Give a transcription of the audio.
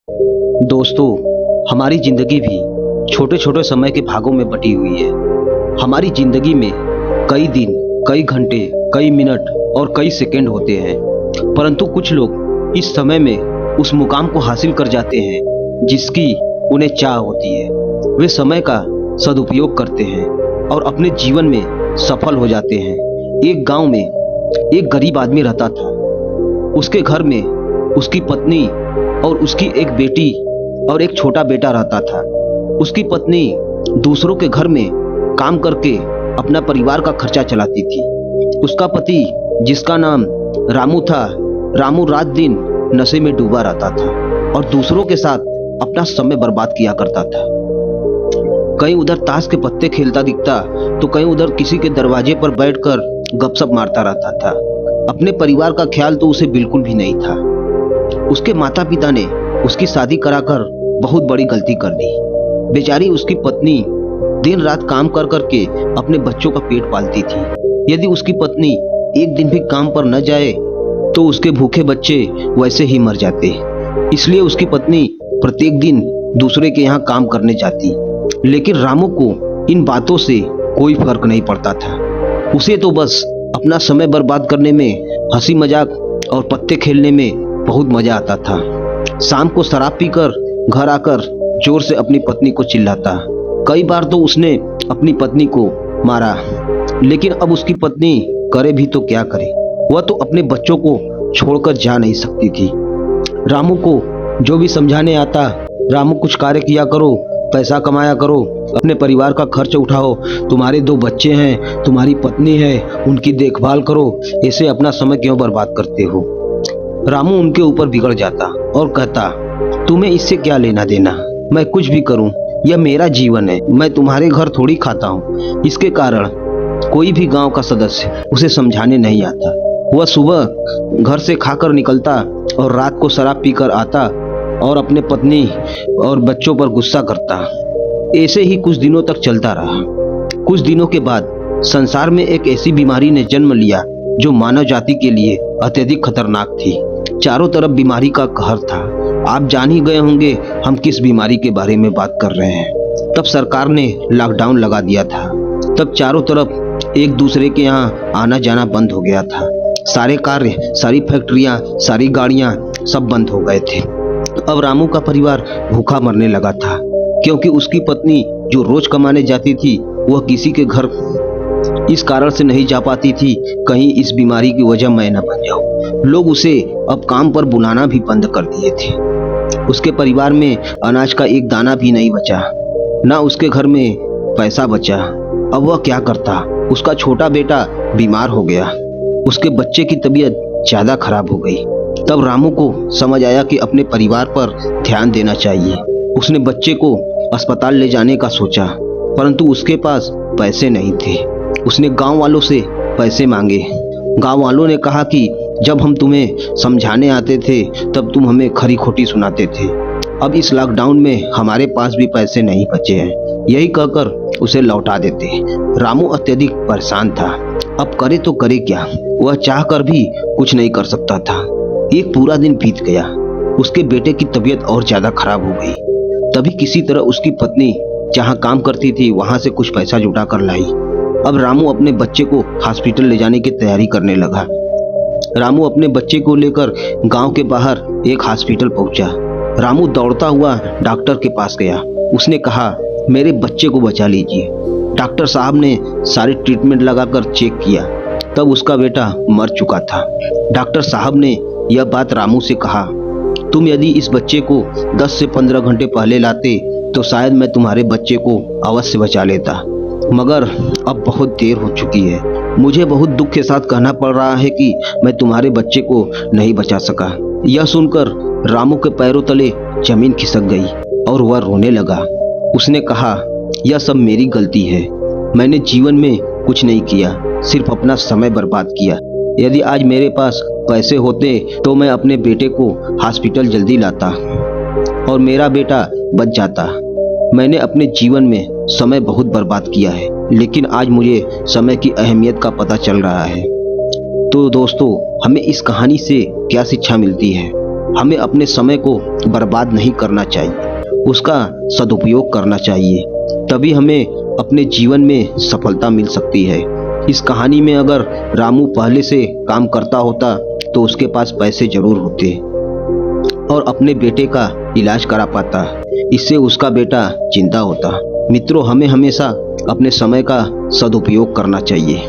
दोस्तों, हमारी जिंदगी भी छोटे छोटे समय के भागों में बटी हुई है। हमारी जिंदगी में कई दिन, कई घंटे, कई मिनट और कई सेकंड होते हैं, परंतु कुछ लोग इस समय में उस मुकाम को हासिल कर जाते हैं जिसकी उन्हें चाह होती है। वे समय का सदुपयोग करते हैं और अपने जीवन में सफल हो जाते हैं। एक गांव में एक गरीब आदमी रहता था। उसके घर में उसकी पत्नी और उसकी एक बेटी और एक छोटा बेटा रहता था। उसकी पत्नी दूसरों के घर में काम करके अपना परिवार का खर्चा चलाती थी। उसका पति, जिसका नाम रामू था, रामू रात दिन नशे में डूबा रहता था और दूसरों के साथ अपना समय बर्बाद किया करता था। कहीं उधर ताश के पत्ते खेलता दिखता तो कहीं उधर किसी के दरवाजे पर बैठकर गपशप मारता रहता था। अपने परिवार का ख्याल तो उसे बिल्कुल भी नहीं था। उसके माता पिता ने उसकी शादी कराकर बहुत बड़ी गलती कर दी। बेचारी उसकी पत्नी दिन रात काम कर करके अपने बच्चों का पेट पालती थी। यदि उसकी पत्नी एक दिन भी काम पर न जाए तो उसके भूखे बच्चे वैसे ही मर जाते। इसलिए उसकी पत्नी प्रत्येक दिन दूसरे के यहाँ काम करने जाती। लेकिन रामू को इन बातों से कोई फर्क नहीं पड़ता था। उसे तो बस अपना समय बर्बाद करने में, हंसी मजाक और पत्ते खेलने में बहुत मजा आता था। शाम को शराब पीकर घर आकर जोर से अपनी पत्नी को चिल्लाता। कई बार तो उसने अपनी पत्नी को मारा, लेकिन अब उसकी पत्नी करे भी तो क्या करे। वह तो अपने बच्चों को छोड़कर जा नहीं सकती थी। रामू को जो भी समझाने आता, रामू कुछ कार्य किया करो, पैसा कमाया करो, अपने परिवार का खर्च उठाओ, तुम्हारे 2 बच्चे हैं, तुम्हारी पत्नी है, उनकी देखभाल करो, ऐसे अपना समय क्यों बर्बाद करते हो। रामू उनके ऊपर बिगड़ जाता और कहता, तुम्हें इससे क्या लेना देना, मैं कुछ भी करूं, यह मेरा जीवन है, मैं तुम्हारे घर थोड़ी खाता हूं। इसके कारण कोई भी गांव का सदस्य उसे समझाने नहीं आता। वह सुबह घर से खाकर निकलता और रात को शराब पीकर आता और अपने पत्नी और बच्चों पर गुस्सा करता। ऐसे ही कुछ दिनों तक चलता रहा। कुछ दिनों के बाद संसार में एक ऐसी बीमारी ने जन्म लिया जो मानव जाति के लिए अत्यधिक खतरनाक थी। चारों तरफ बीमारी का कहर था। आप जान ही गए होंगे हम किस बीमारी के बारे में बात कर रहे हैं। तब सरकार ने लॉकडाउन लगा दिया था। तब चारों तरफ एक दूसरे के यहाँ आना जाना बंद हो गया था। सारे कार्य, सारी फैक्ट्रियां, सारी गाड़ियां सब बंद हो गए थे। अब रामू का परिवार भूखा मरने लगा था, क्योंकि उसकी पत्नी जो रोज कमाने जाती थी वह किसी के घर इस कारण से नहीं जा पाती थी, कहीं इस बीमारी की वजह मैं न बन जाऊं। लोग उसे अब काम पर बुलाना भी बंद कर दिए थे। उसके परिवार में अनाज का एक दाना भी नहीं बचा, ना उसके घर में पैसा बचा। अब वह क्या करता। उसका छोटा बेटा बीमार हो गया। उसके बच्चे की तबीयत ज्यादा खराब हो गई। तब रामू को समझ आया कि अपने परिवार पर ध्यान देना चाहिए। उसने बच्चे को अस्पताल ले जाने का सोचा, परंतु उसके पास पैसे नहीं थे। उसने गांव वालों से पैसे मांगे। गांव वालों ने कहा कि जब हम तुम्हें समझाने आते थे तब तुम हमें खरी खोटी सुनाते थे। अब इस लॉकडाउन में हमारे पास भी पैसे नहीं बचे हैं, यही कहकर उसे लौटा देते। रामू अत्यधिक परेशान था। अब करे तो करे क्या। वह चाहकर भी कुछ नहीं कर सकता था। एक पूरा दिन बीत गया। उसके बेटे की तबीयत और ज्यादा खराब हो गई। तभी किसी तरह उसकी पत्नी जहाँ काम करती थी वहां से कुछ पैसा जुटा कर लाई। अब रामू अपने बच्चे को हॉस्पिटल ले जाने की तैयारी करने लगा। रामू अपने बच्चे को लेकर गांव के बाहर एक हॉस्पिटल पहुंचा। रामू दौड़ता हुआ डॉक्टर के पास गया। उसने कहा, मेरे बच्चे को बचा लीजिए। डॉक्टर साहब ने सारे ट्रीटमेंट लगाकर चेक किया, तब उसका बेटा मर चुका था। डॉक्टर साहब ने यह बात रामू से कहा, तुम यदि इस बच्चे को 10 से 15 घंटे पहले लाते तो शायद मैं तुम्हारे बच्चे को अवश्य बचा लेता, मगर अब बहुत देर हो चुकी है। मुझे बहुत दुख के साथ कहना पड़ रहा है कि मैं तुम्हारे बच्चे को नहीं बचा सका। यह सुनकर रामू के पैरों तले जमीन खिसक गई और वह रोने लगा। उसने कहा, यह सब मेरी गलती है। मैंने जीवन में कुछ नहीं किया, सिर्फ अपना समय बर्बाद किया। यदि आज मेरे पास पैसे होते तो मैं अपने बेटे को हॉस्पिटल जल्दी लाता और मेरा बेटा बच जाता। मैंने अपने जीवन में समय बहुत बर्बाद किया है, लेकिन आज मुझे समय की अहमियत का पता चल रहा है। तो दोस्तों, हमें इस कहानी से क्या शिक्षा मिलती है। हमें अपने समय को बर्बाद नहीं करना चाहिए, उसका सदुपयोग करना चाहिए, तभी हमें अपने जीवन में सफलता मिल सकती है। इस कहानी में अगर रामू पहले से काम करता होता तो उसके पास पैसे जरूर होते और अपने बेटे का इलाज करा पाता, इससे उसका बेटा जिंदा होता। मित्रों, हमें हमेशा अपने समय का सदुपयोग करना चाहिए।